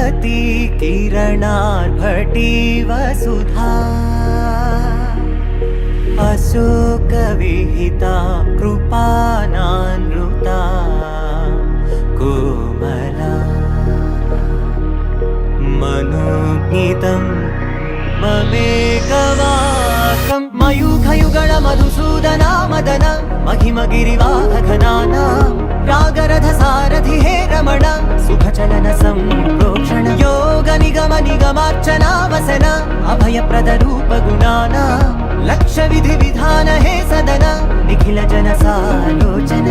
प्रगति किरणार्भटी वसुधा अशोक विहिता कृपानानृता कोमला मनोज्ञितं ममेकवाकं मयूखयुगळ मधुसूदना मदन महिमगिरिवाहघनाना रागरथ सारथि हे रमण सुखचलन संप्रोक्षण योग निगम निगमार्चना वसन अभयप्रद रूप गुणाना लक्ष्य विधि विधान हे सदन निखिल जन सालोचन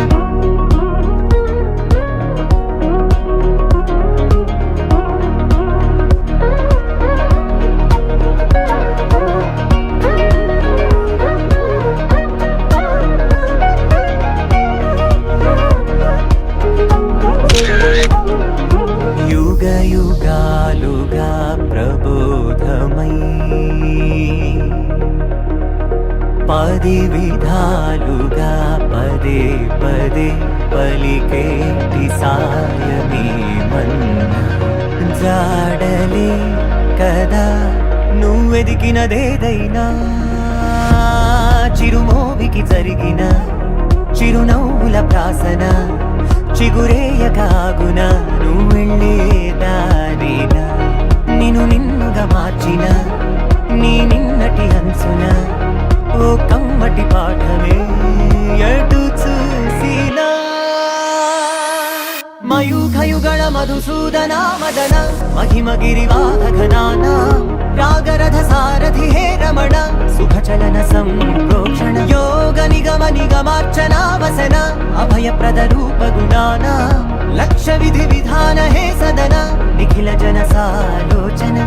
युगालुगा प्रबोधमयी पदि विधालुगा पदे पदे पलिकेटि सायमे मन्न जाडले कदा నువ్వెదికినదేదైనా చిరుమోవికి జరిగిన చిరునవ్వుల ప్రాసన చిగురేయకాగున నువ్వెళ్ళేదానేనా నిన్ను నిన్నుగా మార్చిన నీ నిన్నటి హంసున ఓ కమ్మటి పాఠమే ఎటు చూసినా మయూఖయుగళ మధుసూదనా మదన महिमगिरिवाहघनाना रागरथ सारथि हे रमण सुखचलन संप्रोक्षण योग निगम निगमार्चना वसन अभयप्रद रूप गुणाना लक्ष्य विधि विधान हे सदन निखिल जन सालोचन